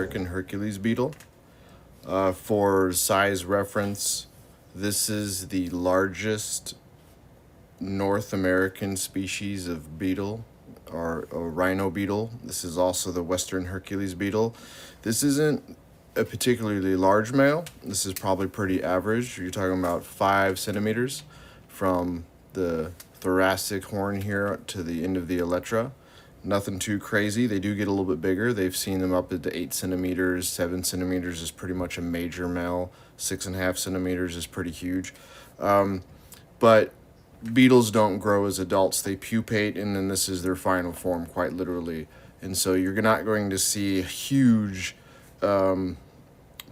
American Hercules beetle. For size reference, this is the largest North American species of beetle, or a rhino beetle. This is also the Western Hercules beetle. This isn't a particularly large male. This is probably pretty average. You're talking about 5 centimeters from the thoracic horn here to the end of the elytra. Nothing too crazy. They do get a little bit bigger. They've seen them up to 8 centimeters. 7 centimeters is pretty much a major male. 6.5 centimeters is pretty huge. But beetles don't grow as adults. They pupate, and then this is their final form, quite literally. And so you're not going to see a huge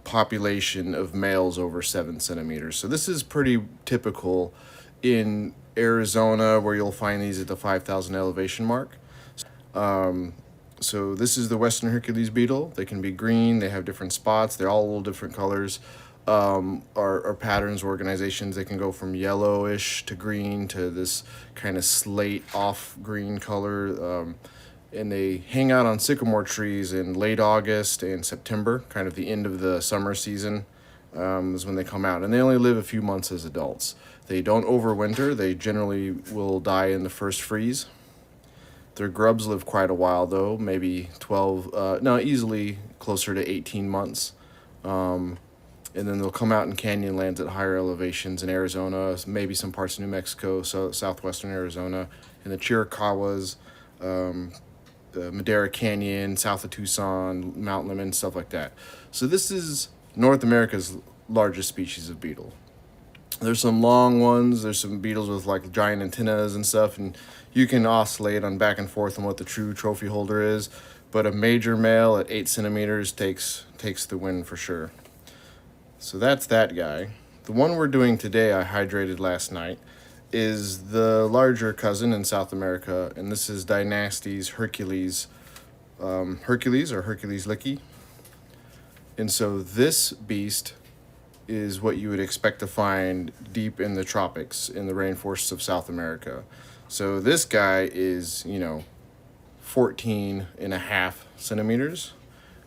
population of males over 7 centimeters. So this is pretty typical in Arizona, where you'll find these at the 5,000 elevation mark. So this is the Western Hercules beetle. They can be green. They have different spots. They're all a little different colors. Or patterns, organizations. They can go from yellowish to green to this kind of slate off green color. And they hang out on sycamore trees in late August and September, kind of the end of the summer season, is when they come out. And they only live a few months as adults. They don't overwinter. They generally will die in the first freeze. Their grubs live quite a while, though, maybe 12, no, easily closer to 18 months. And then they'll come out in canyon lands at higher elevations in Arizona, maybe some parts of New Mexico, so southwestern Arizona, in the Chiricahuas, the Madera Canyon, south of Tucson, Mount Lemmon, stuff like that. So this is North America's largest species of beetle. There's some long ones. There's some beetles with like giant antennas and stuff, and you can oscillate on back and forth on what the true trophy holder is. But a major male at 8 centimeters takes the win for sure. So that's that guy. The one we're doing today, I hydrated last night, is the larger cousin in South America, and this is Dynastes Hercules. Hercules, or Hercules licky. And so this beast is what you would expect to find deep in the tropics, in the rainforests of South America. So this guy is, 14.5 centimeters,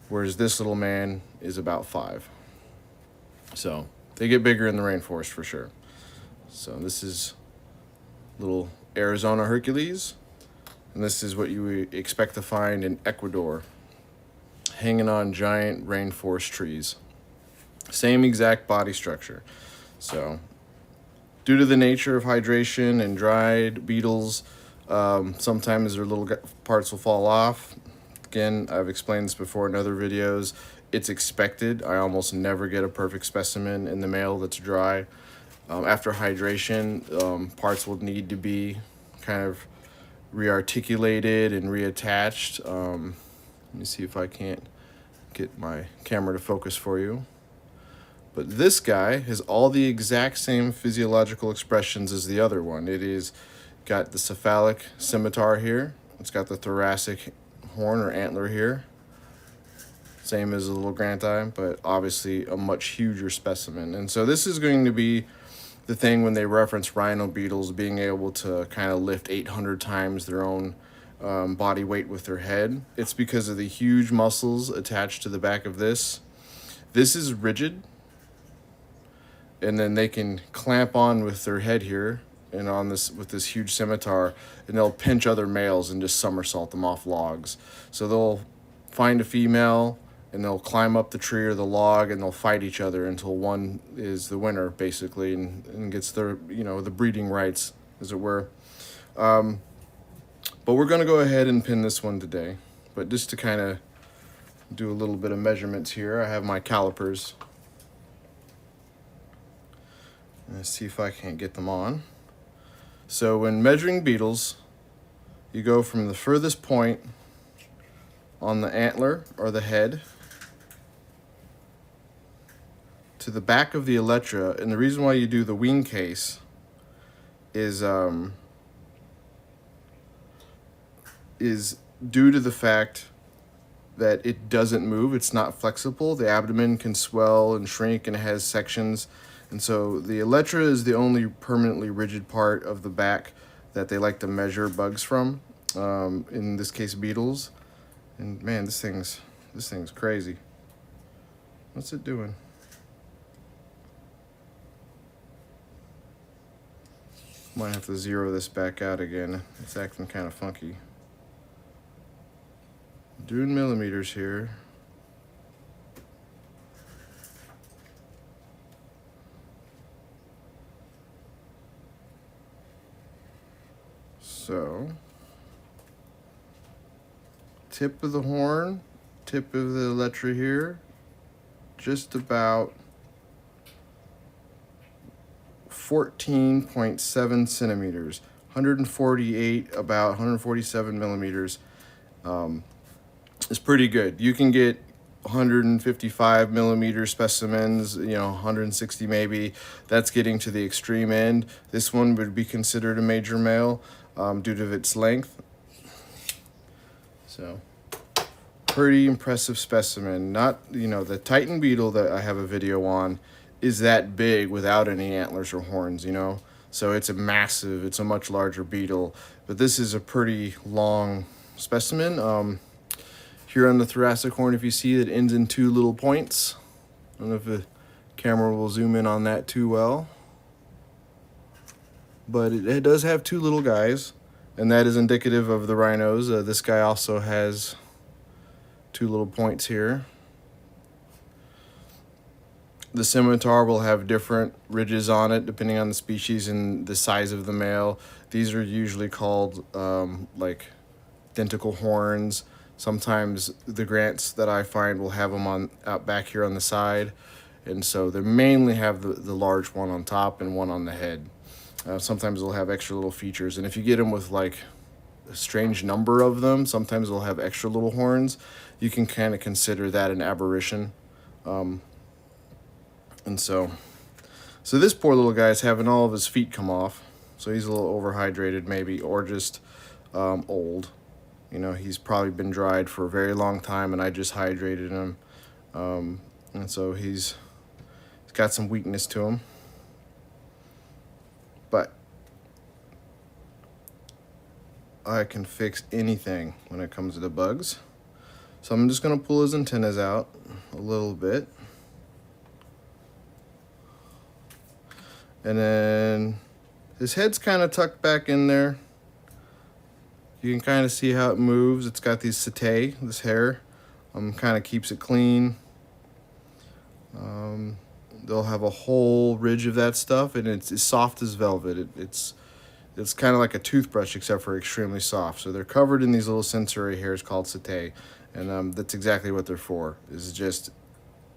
whereas this little man is about 5. So they get bigger in the rainforest for sure. So this is little Arizona Hercules, and this is what you would expect to find in Ecuador, hanging on giant rainforest trees. Same exact body structure. So due to the nature of hydration and dried beetles, sometimes their little parts will fall off. Again, I've explained this before in other videos. It's expected. I almost never get a perfect specimen in the male that's dry. After hydration, parts will need to be kind of rearticulated and reattached. Let me see if I can't get my camera to focus for you. But this guy has all the exact same physiological expressions as the other one. It is got the cephalic scimitar here. It's got the thoracic horn or antler here. Same as the little granti, but obviously a much huger specimen. And so this is going to be the thing when they reference rhino beetles being able to kind of lift 800 times their own body weight with their head. It's because of the huge muscles attached to the back of this. This is rigid, and then they can clamp on with their head here and on this with this huge scimitar, and they'll pinch other males and just somersault them off logs. So they'll find a female and they'll climb up the tree or the log, and they'll fight each other until one is the winner, basically, and gets the the breeding rights, as it were. But we're going to go ahead and pin this one today. But just to kind of do a little bit of measurements here, I have my calipers. Let's see if I can't get them on. So when measuring beetles, you go from the furthest point on the antler or the head to the back of the elytra. And the reason why you do the wing case is due to the fact that it doesn't move. It's not flexible. The abdomen can swell and shrink, and it has sections. And so the elytra is the only permanently rigid part of the back that they like to measure bugs from, in this case beetles. And man, this thing's crazy. What's it doing? Might have to zero this back out again. It's acting kind of funky. Doing millimeters here. So, tip of the horn, tip of the elytra here, just about 14.7 centimeters, 148, about 147 millimeters. Is pretty good. You can get 155 millimeter specimens, 160 maybe. That's getting to the extreme end. This one would be considered a major male due to its length. So, pretty impressive specimen. Not, the Titan beetle that I have a video on is that big without any antlers or horns, So it's a much larger beetle. But this is a pretty long specimen. Here on the thoracic horn, if you see, it ends in two little points. I don't know if the camera will zoom in on that too well. But it does have two little guys, and that is indicative of the rhinos. This guy also has two little points here. The scimitar will have different ridges on it depending on the species and the size of the male. These are usually called like dentical horns. Sometimes the grants that I find will have them out back here on the side. And so they mainly have the large one on top and one on the head. Sometimes they'll have extra little features. And if you get them with like a strange number of them, sometimes they'll have extra little horns. You can kind of consider that an aberration. And so this poor little guy's having all of his feet come off. So he's a little overhydrated maybe, or just old. He's probably been dried for a very long time, and I just hydrated him. And so he's got some weakness to him. But I can fix anything when it comes to the bugs. So I'm just going to pull his antennas out a little bit. And then his head's kind of tucked back in there. You can kind of see how it moves. It's got these setae, this hair. Kind of keeps it clean. They'll have a whole ridge of that stuff, and it's as soft as velvet. It's kind of like a toothbrush, except for extremely soft. So they're covered in these little sensory hairs called setae, and that's exactly what they're for, is just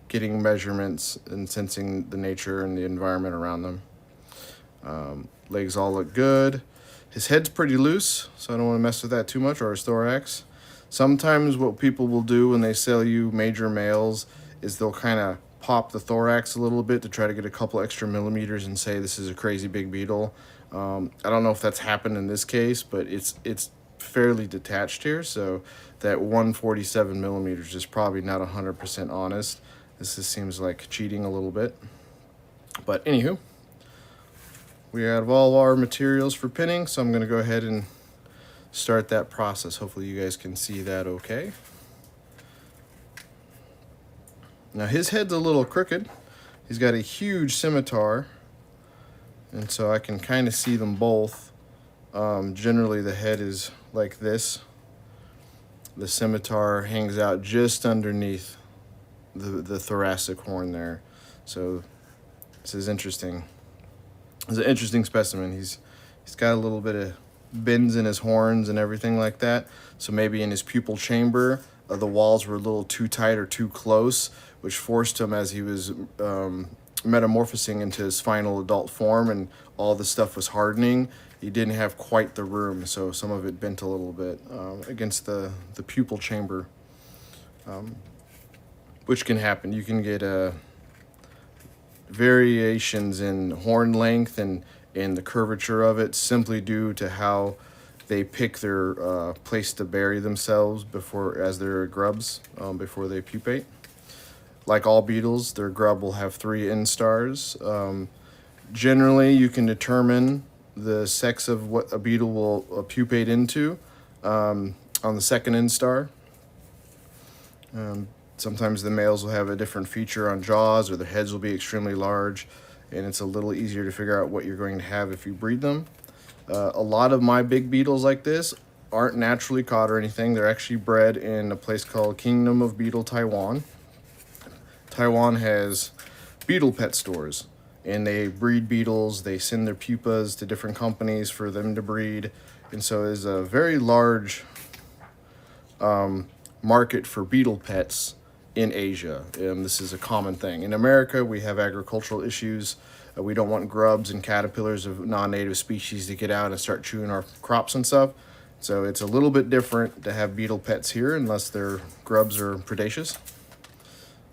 getting measurements and sensing the nature and the environment around them. Legs all look good. His head's pretty loose, so I don't want to mess with that too much, or his thorax. Sometimes what people will do when they sell you major males is they'll kind of pop the thorax a little bit to try to get a couple extra millimeters and say this is a crazy big beetle. I don't know if that's happened in this case, but it's fairly detached here, so that 147 millimeters is probably not 100% honest. This just seems like cheating a little bit. But anywho, we have all our materials for pinning, so I'm going to go ahead and start that process. Hopefully you guys can see that okay. Now his head's a little crooked. He's got a huge scimitar, and so I can kind of see them both. Generally the head is like this. The scimitar hangs out just underneath the thoracic horn there. So this is interesting. It's an interesting specimen. He's got a little bit of bends in his horns and everything like that. So maybe in his pupal chamber, the walls were a little too tight or too close, which forced him, as he was metamorphosing into his final adult form and all the stuff was hardening, he didn't have quite the room, so some of it bent a little bit against the pupal chamber, which can happen. You can get variations in horn length and in the curvature of it simply due to how they pick their place to bury themselves as their grubs before they pupate. Like all beetles, their grub will have 3 instars. Generally, you can determine the sex of what a beetle will pupate into on the second instar. Sometimes the males will have a different feature on jaws, or their heads will be extremely large, and it's a little easier to figure out what you're going to have if you breed them. A lot of my big beetles like this aren't naturally caught or anything. They're actually bred in a place called Kingdom of Beetle, Taiwan. Taiwan has beetle pet stores, and they breed beetles. They send their pupas to different companies for them to breed, and so there's a very large market for beetle pets in Asia. This is a common thing. In America, we have agricultural issues. We don't want grubs and caterpillars of non-native species to get out and start chewing our crops and stuff. So it's a little bit different to have beetle pets here, unless they're grubs or predaceous.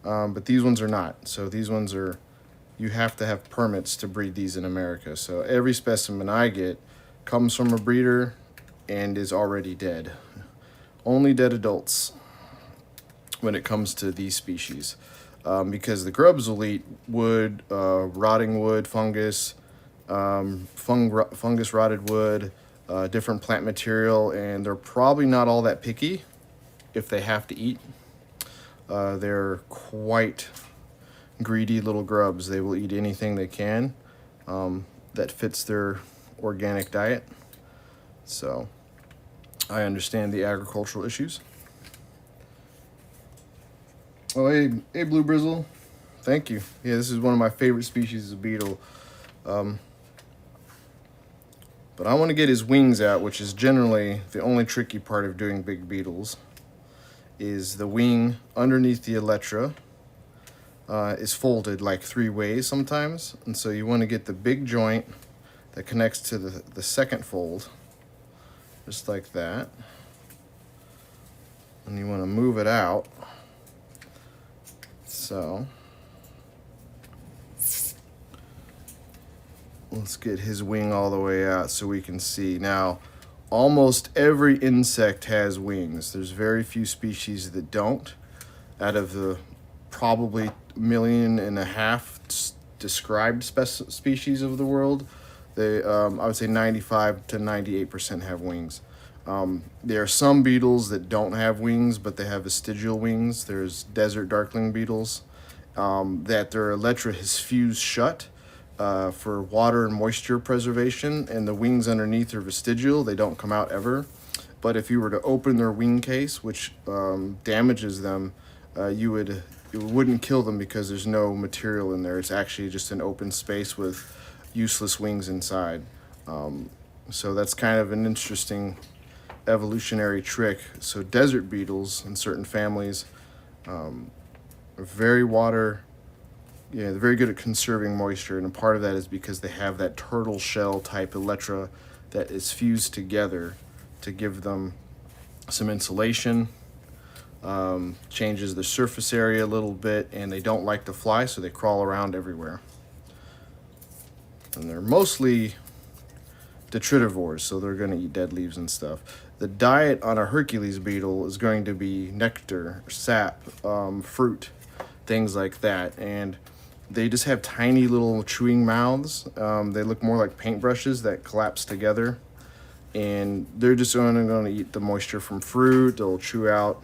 But these ones are not. So these ones are, you have to have permits to breed these in America. So every specimen I get comes from a breeder and is already dead. Only dead adults when it comes to these species, because the grubs will eat wood, rotting wood, fungus, fungus rotted wood, different plant material, and they're probably not all that picky if they have to eat. They're quite greedy little grubs. They will eat anything they can that fits their organic diet. So I understand the agricultural issues. Oh, hey, Blue Brizzle. Thank you. Yeah, this is one of my favorite species of beetle. But I want to get his wings out, which is generally the only tricky part of doing big beetles, is the wing underneath the elytra is folded like 3 ways sometimes. And so you want to get the big joint that connects to the second fold, just like that. And you want to move it out. So let's get his wing all the way out so we can see. Now, almost every insect has wings. There's very few species that don't. Out of the probably 1.5 million described species of the world, I would say 95 to 98% have wings. There are some beetles that don't have wings, but they have vestigial wings. There's desert darkling beetles that their elytra has fused shut for water and moisture preservation, and the wings underneath are vestigial. They don't come out ever. But if you were to open their wing case, which damages them, it wouldn't kill them because there's no material in there. It's actually just an open space with useless wings inside. So that's kind of an interesting evolutionary trick. So desert beetles in certain families are very they're very good at conserving moisture, and a part of that is because they have that turtle shell type elytra that is fused together to give them some insulation, changes the surface area a little bit, and they don't like to fly, so they crawl around everywhere. And they're mostly detritivores, so they're going to eat dead leaves and stuff. The diet on a Hercules beetle is going to be nectar, sap, fruit, things like that. And they just have tiny little chewing mouths. They look more like paintbrushes that collapse together. And they're just only going to eat the moisture from fruit. They'll chew out,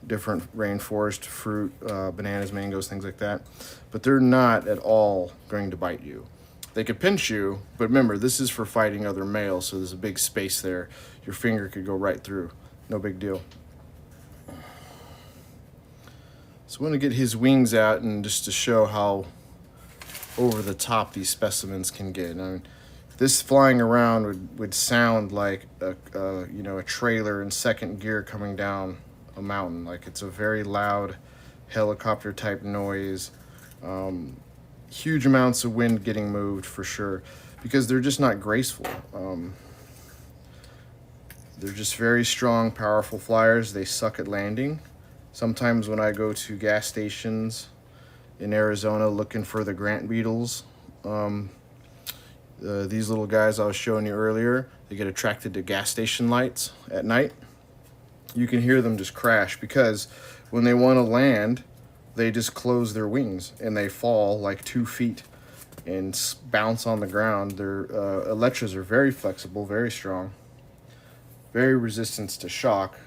different rainforest fruit, bananas, mangoes, things like that. But they're not at all going to bite you. They could pinch you, but remember, this is for fighting other males, so there's a big space there. Your finger could go right through. No big deal. So I want to get his wings out, and just to show how over the top these specimens can get. I mean, this flying around would sound like a trailer in second gear coming down a mountain. Like, it's a very loud helicopter type noise. Huge amounts of wind getting moved for sure, because they're just not graceful. They're just very strong, powerful flyers. They suck at landing. Sometimes when I go to gas stations in Arizona looking for the Grant beetles, these little guys I was showing you earlier, they get attracted to gas station lights at night. You can hear them just crash, because when they want to land, they just close their wings and they fall like 2 feet and bounce on the ground. Their elytras are very flexible, very strong, very resistant to shock.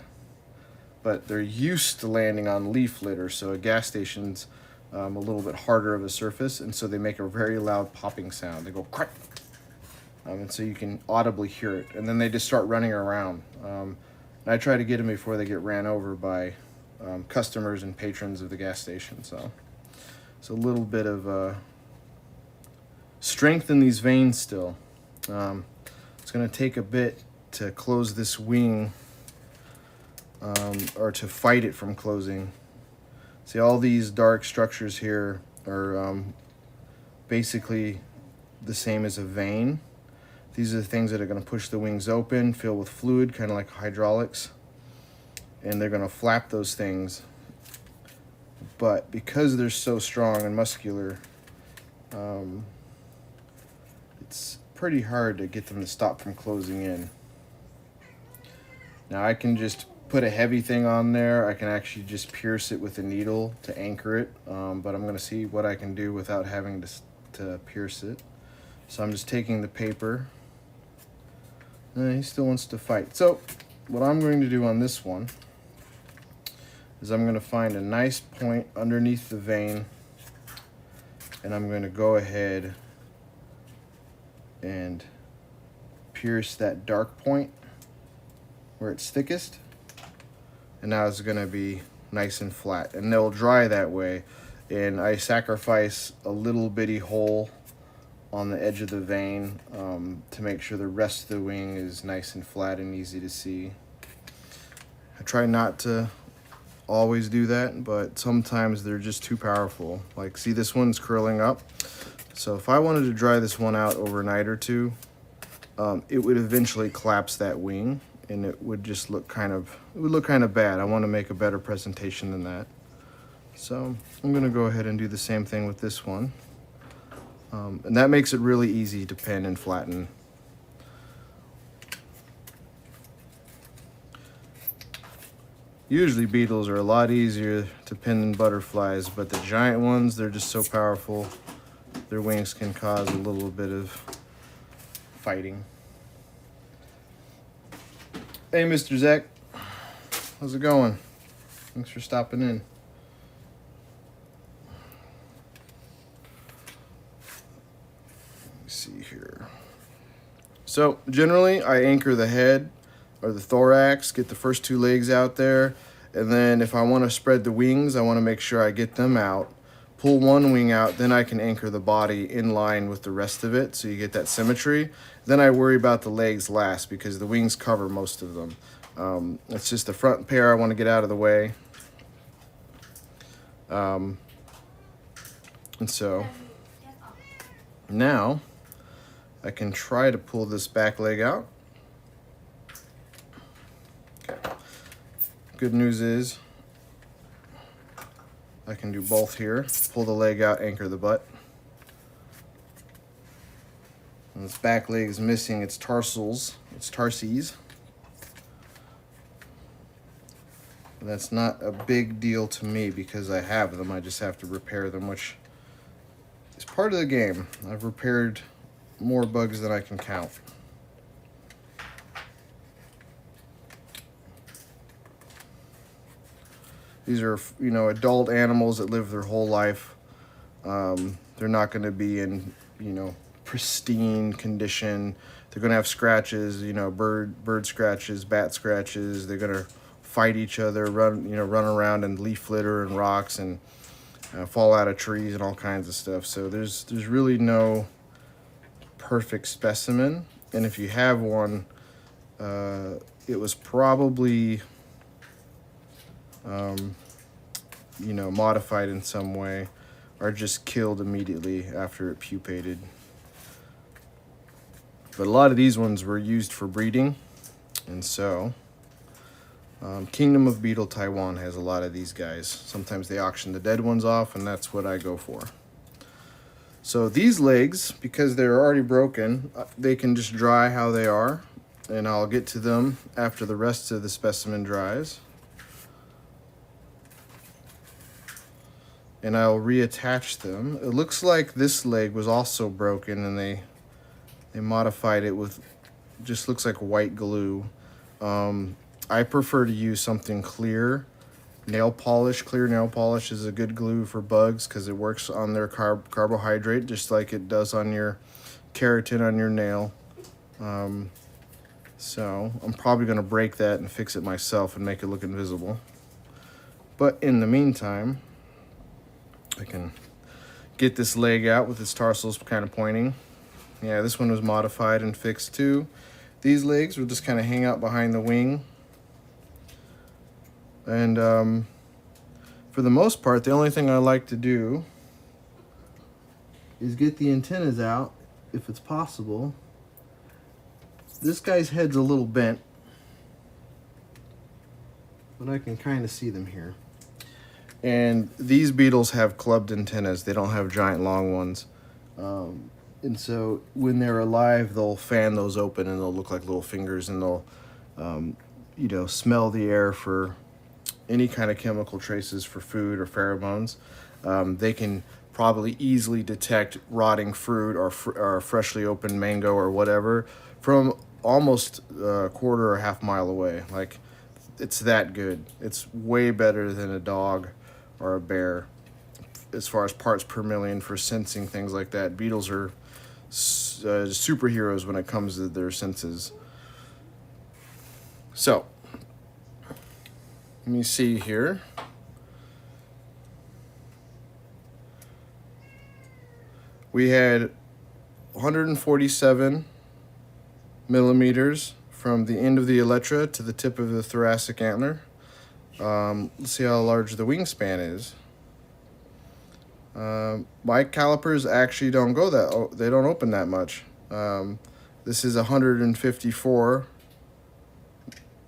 but they're used to landing on leaf litter, so a gas station's a little bit harder of a surface, and so they make a very loud popping sound. They go crack, and so you can audibly hear it, and then they just start running around. And I try to get them before they get ran over by customers and patrons of the gas station. So it's a little bit of strength in these veins still. It's going to take a bit to close this wing, or to fight it from closing. See, all these dark structures here are basically the same as a vein. These are the things that are going to push the wings open, fill with fluid, kind of like hydraulics, and they're going to flap those things. But because they're so strong and muscular, it's pretty hard to get them to stop from closing in. Now I can just put a heavy thing on there. I can actually just pierce it with a needle to anchor it, but I'm going to see what I can do without having to pierce it. So I'm just taking the paper. He still wants to fight. So what I'm going to do on this one is I'm going to find a nice point underneath the vein, and I'm going to go ahead and pierce that dark point where it's thickest. And now it's going to be nice and flat, and they'll dry that way. And I sacrifice a little bitty hole on the edge of the vein to make sure the rest of the wing is nice and flat and easy to see. I try not to always do that, but sometimes they're just too powerful. Like, see, this one's curling up. So if I wanted to dry this one out overnight or two, it would eventually collapse that wing, and it would just look kind of bad. I want to make a better presentation than that. So I'm going to go ahead and do the same thing with this one. And that makes it really easy to pen and flatten. Usually beetles are a lot easier to pin than butterflies, but the giant ones, they're just so powerful. Their wings can cause a little bit of fighting. Hey, Mr. Zach. How's it going? Thanks for stopping in. Let me see here. So generally I anchor the head or the thorax, get the first two legs out there, and then if I want to spread the wings, I want to make sure I get them out. Pull one wing out, then I can anchor the body in line with the rest of it, so you get that symmetry. Then I worry about the legs last because the wings cover most of them. It's just the front pair I want to get out of the way. And so now I can try to pull this back leg out. Okay. Good news is I can do both here. Pull the leg out, anchor the butt. And this back leg is missing its tarsals, its tarses. And that's not a big deal to me because I have them. I just have to repair them, which is part of the game. I've repaired more bugs than I can count. These are, adult animals that live their whole life. They're not going to be in, pristine condition. They're going to have scratches, bird scratches, bat scratches. They're going to fight each other, run around in leaf litter and rocks, and fall out of trees and all kinds of stuff. So there's really no perfect specimen. And if you have one, it was probably modified in some way, or just killed immediately after it pupated. But a lot of these ones were used for breeding, and so Kingdom of Beetle Taiwan has a lot of these guys. Sometimes they auction the dead ones off, and that's what I go for. So these legs, because they're already broken, they can just dry how they are, and I'll get to them after the rest of the specimen dries. And I'll reattach them. It looks like this leg was also broken, and they modified it with, just looks like white glue. I prefer to use something clear. Nail polish, clear nail polish is a good glue for bugs because it works on their carbohydrate just like it does on your keratin on your nail. So I'm probably going to break that and fix it myself and make it look invisible. But in the meantime, I can get this leg out with its tarsals kind of pointing. Yeah, this one was modified and fixed too. These legs will just kind of hang out behind the wing. And for the most part, the only thing I like to do is get the antennas out if it's possible. This guy's head's a little bent, but I can kind of see them here. And these beetles have clubbed antennas. They don't have giant long ones. And so when they're alive, they'll fan those open and they'll look like little fingers, and they'll, you know, smell the air for any kind of chemical traces for food or pheromones. They can probably easily detect rotting fruit or freshly opened mango or whatever from almost a quarter or half mile away. Like, it's that good. It's way better than a dog or a bear as far as parts per million for sensing things like that. Beetles are superheroes when it comes to their senses. So let me see here. We had 147 millimeters from the end of the elytra to the tip of the thoracic antler. Let's see how large the wingspan is. My calipers actually don't go that, they don't open that much. This is 154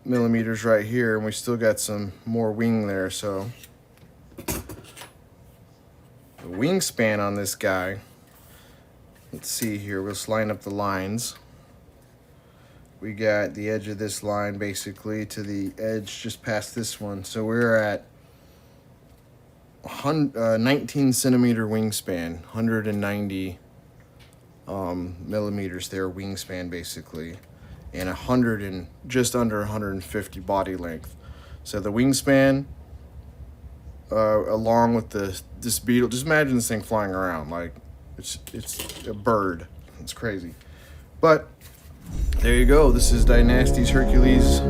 millimeters right here, and we still got some more wing there. So the wingspan on this guy, let's see here, let's line up the lines. We got the edge of this line basically to the edge just past this one, so we're at 19 centimeter wingspan, 190 millimeters there wingspan basically, and just under 150 body length. So the wingspan, along with this beetle, just imagine this thing flying around like it's a bird. It's crazy. But there you go. This is Dynastes Hercules